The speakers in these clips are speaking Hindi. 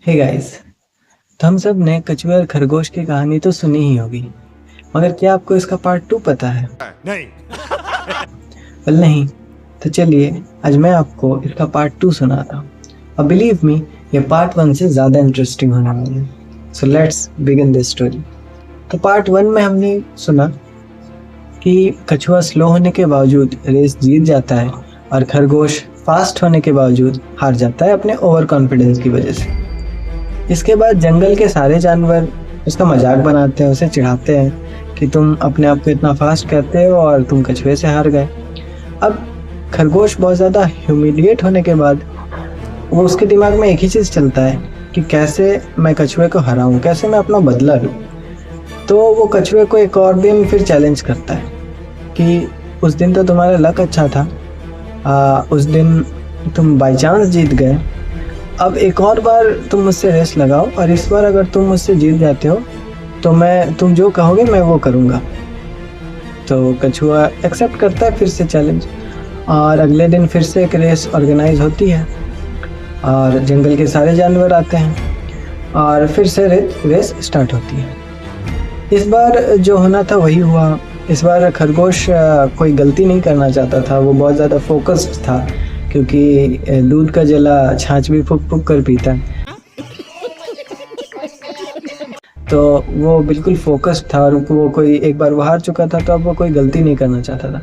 Hey guys. तो हम सब ने कछुए और खरगोश की कहानी तो सुनी ही होगी, मगर क्या आपको इसका पार्ट 2 पता है? नहीं। वेल नहीं। तो चलिए आज मैं आपको इसका पार्ट 2 सुनाता हूँ। और बिलीव मी, ये पार्ट 1 से ज़्यादा इंटरेस्टिंग होने वाला है। So let's begin this story. तो पार्ट 1 में हमने सुना कि कछुआ स्लो होने के बावजूद रेस जीत जाता है और खरगोश फास्ट होने के बावजूद हार जाता है अपने ओवर कॉन्फिडेंस की वजह से। इसके बाद जंगल के सारे जानवर उसका मजाक बनाते हैं, उसे चिढ़ाते हैं कि तुम अपने आप को इतना फास्ट कहते हो और तुम कछुए से हार गए। अब खरगोश बहुत ज़्यादा ह्यूमिलिएट होने के बाद वो उसके दिमाग में एक ही चीज़ चलता है कि कैसे मैं कछुए को हराऊं, कैसे मैं अपना बदला लूं। तो वो कछुए को एक और दिन फिर चैलेंज करता है कि उस दिन तो तुम्हारा लक अच्छा था, उस दिन तुम बाई चांस जीत गए, अब एक और बार तुम मुझसे रेस लगाओ और इस बार अगर तुम मुझसे जीत जाते हो तो तुम जो कहोगे मैं वो करूँगा। तो कछुआ एक्सेप्ट करता है फिर से चैलेंज और अगले दिन फिर से एक रेस ऑर्गेनाइज होती है और जंगल के सारे जानवर आते हैं और फिर से रेस स्टार्ट होती है। इस बार जो होना था वही हुआ। इस बार खरगोश कोई गलती नहीं करना चाहता था, वो बहुत ज़्यादा फोकस्ड था क्योंकि दूध का जला छाछ भी फूक फूक कर पीता है। तो वो बिल्कुल फोकस्ड था और वो कोई एक बार वो हार चुका था तो अब वो कोई गलती नहीं करना चाहता था।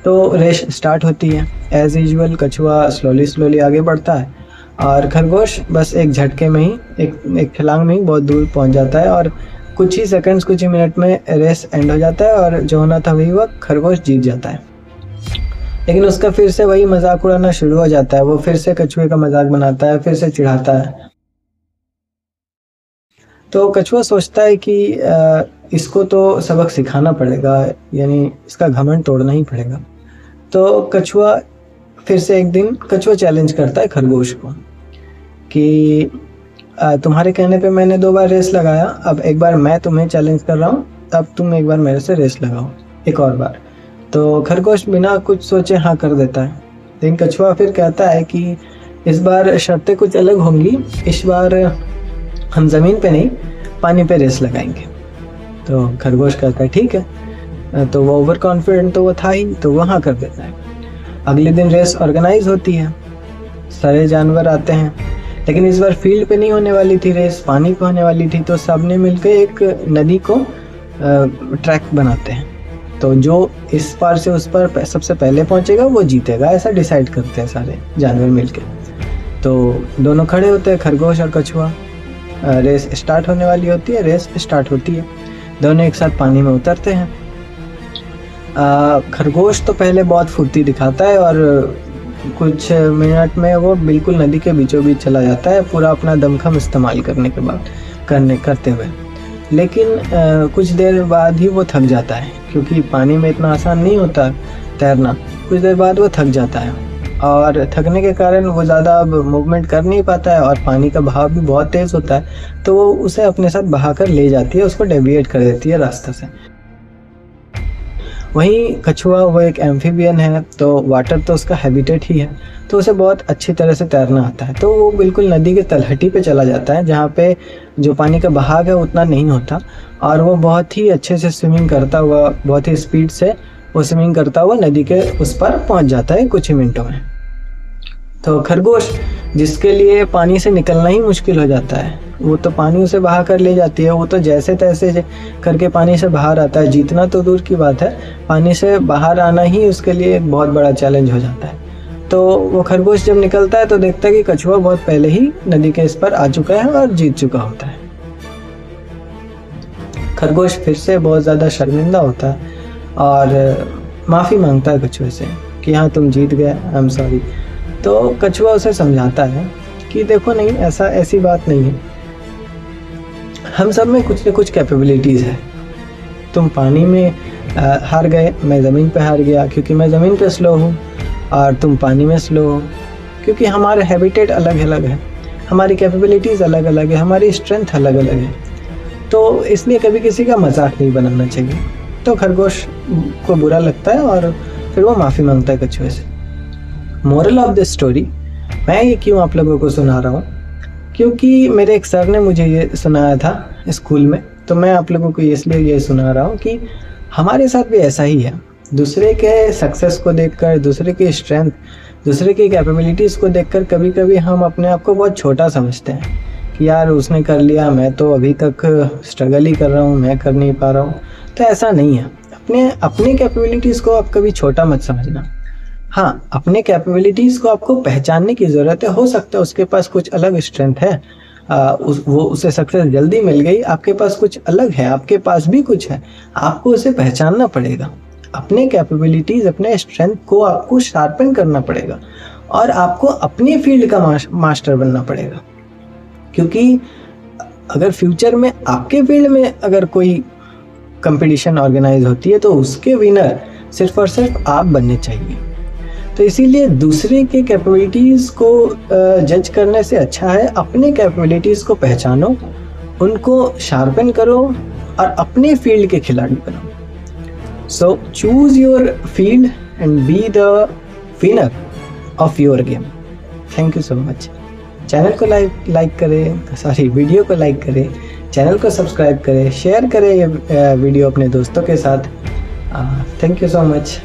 तो रेस स्टार्ट होती है। एज यूजुअल कछुआ स्लोली आगे बढ़ता है और खरगोश बस एक झटके में ही एक छलांग में ही बहुत दूर पहुंच जाता है और कुछ ही सेकंड्स, कुछ ही मिनट में रेस एंड हो जाता है और जो होना था वही हुआ, खरगोश जीत जाता है। लेकिन उसका फिर से वही मजाक उड़ाना शुरू हो जाता है। वो फिर से कछुए का मजाक बनाता है, फिर से चिढ़ाता है। तो कछुआ सोचता है कि इसको तो सबक सिखाना पड़ेगा, यानी इसका घमंड तोड़ना ही पड़ेगा। तो कछुआ फिर से एक दिन चैलेंज करता है खरगोश को कि तुम्हारे कहने पे मैंने 2 बार रेस लगाया, अब एक बार मैं तुम्हें चैलेंज कर रहा हूँ, अब तुम एक बार मेरे से रेस लगाओ एक और बार। तो खरगोश बिना कुछ सोचे हाँ कर देता है। लेकिन कछुआ फिर कहता है कि इस बार शर्तें कुछ अलग होंगी, इस बार हम ज़मीन पे नहीं पानी पे रेस लगाएंगे। तो खरगोश कहता है ठीक है। तो वो ओवर कॉन्फिडेंट तो वो था ही, तो वो हाँ कर देता है। अगले दिन रेस ऑर्गेनाइज होती है, सारे जानवर आते हैं, लेकिन इस बार फील्ड पे नहीं होने वाली थी रेस, पानी पे होने वाली थी। तो सबने मिलकर एक नदी को ट्रैक बनाते हैं। तो जो इस पार से उस पार सबसे पहले पहुंचेगा वो जीतेगा, ऐसा डिसाइड करते हैं सारे जानवर मिलके। तो दोनों खड़े होते हैं, खरगोश और कछुआ। रेस स्टार्ट होने वाली होती है, रेस स्टार्ट होती है, दोनों एक साथ पानी में उतरते हैं। खरगोश तो पहले बहुत फुर्ती दिखाता है और कुछ मिनट में वो बिल्कुल नदी के बीचों बीच चला जाता है, पूरा अपना दमखम इस्तेमाल करते हुए। लेकिन कुछ देर बाद ही वो थक जाता है क्योंकि पानी में इतना आसान नहीं होता तैरना। कुछ देर बाद वो थक जाता है और थकने के कारण वो ज़्यादा अब मूवमेंट कर नहीं पाता है और पानी का बहाव भी बहुत तेज़ होता है। तो वो उसे अपने साथ बहा कर ले जाती है, उसको डेविएट कर देती है रास्ते से। वहीं कछुआ वो एक एम्फीबियन है, तो वाटर तो उसका हैबिटेट ही है, तो उसे बहुत अच्छी तरह से तैरना आता है। तो वो बिल्कुल नदी के तलहटी पे चला जाता है जहाँ पे जो पानी का बहाव है उतना नहीं होता और वो बहुत ही अच्छे से स्विमिंग करता हुआ, बहुत ही स्पीड से वो स्विमिंग करता हुआ नदी के उस पर पहुँच जाता है कुछ ही मिनटों में। तो खरगोश, जिसके लिए पानी से निकलना ही मुश्किल हो जाता है, वो तो पानी उसे बहा कर ले जाती है। वो तो जैसे तैसे करके पानी से बाहर आता है, जीतना तो दूर की बात है, पानी से बाहर आना ही उसके लिए एक बहुत बड़ा चैलेंज हो जाता है। तो वो खरगोश जब निकलता है तो देखता है कि कछुआ बहुत पहले ही नदी के इस पर आ चुका है और जीत चुका होता है। खरगोश फिर से बहुत ज़्यादा शर्मिंदा होता है और माफ़ी मांगता है कछुए से कि हाँ तुम जीत गए, आई एम सॉरी। तो कछुआ उसे समझाता है कि देखो नहीं, ऐसी बात नहीं है, हम सब में कुछ न कुछ कैपेबिलिटीज़ है। तुम पानी में हार गए, मैं ज़मीन पे हार गया क्योंकि मैं ज़मीन पे स्लो हूँ और तुम पानी में स्लो हो क्योंकि हमारे हैबिटेट अलग अलग है, हमारी कैपेबिलिटीज़ अलग अलग है, हमारी स्ट्रेंथ अलग अलग है। तो इसलिए कभी किसी का मजाक नहीं बनाना चाहिए। तो खरगोश को बुरा लगता है और फिर वो माफ़ी मांगता है कछुए से। मोरल ऑफ दिस स्टोरी, मैं ये क्यों आप लोगों को सुना रहा हूँ क्योंकि मेरे एक सर ने मुझे ये सुनाया था स्कूल में, तो मैं आप लोगों को इसलिए ये सुना रहा हूँ कि हमारे साथ भी ऐसा ही है। दूसरे के सक्सेस को देखकर, दूसरे की स्ट्रेंथ, दूसरे की कैपेबिलिटीज़ को देखकर कभी कभी हम अपने आप को बहुत छोटा समझते हैं कि यार उसने कर लिया, मैं तो अभी तक स्ट्रगल ही कर रहा हूँ, मैं कर नहीं पा रहा हूँ। तो ऐसा नहीं है। अपने कैपेबिलिटीज़ को आप कभी छोटा मत समझना। हाँ, अपने कैपेबिलिटीज़ को आपको पहचानने की ज़रूरत है। हो सकता है उसके पास कुछ अलग स्ट्रेंथ है, उसे सक्सेस जल्दी मिल गई, आपके पास कुछ अलग है, आपके पास भी कुछ है, आपको उसे पहचानना पड़ेगा। अपने कैपेबिलिटीज़, अपने स्ट्रेंथ को आपको शार्पन करना पड़ेगा और आपको अपनी फील्ड का मास्टर बनना पड़ेगा। क्योंकि अगर फ्यूचर में आपके फील्ड में अगर कोई कंपटीशन ऑर्गेनाइज होती है तो उसके विनर सिर्फ और सिर्फ आप बनने चाहिए। तो इसीलिए दूसरे के कैपेबिलिटीज़ को जज करने से अच्छा है अपने कैपेबिलिटीज़ को पहचानो, उनको शार्पन करो और अपने फील्ड के खिलाड़ी बनो। सो choose your field and be the winner of your game. Thank you so much. Channel को लाइक करें, सॉरी वीडियो को लाइक करें, चैनल को सब्सक्राइब करें, शेयर करें ये वीडियो अपने दोस्तों के साथ। Thank you so much.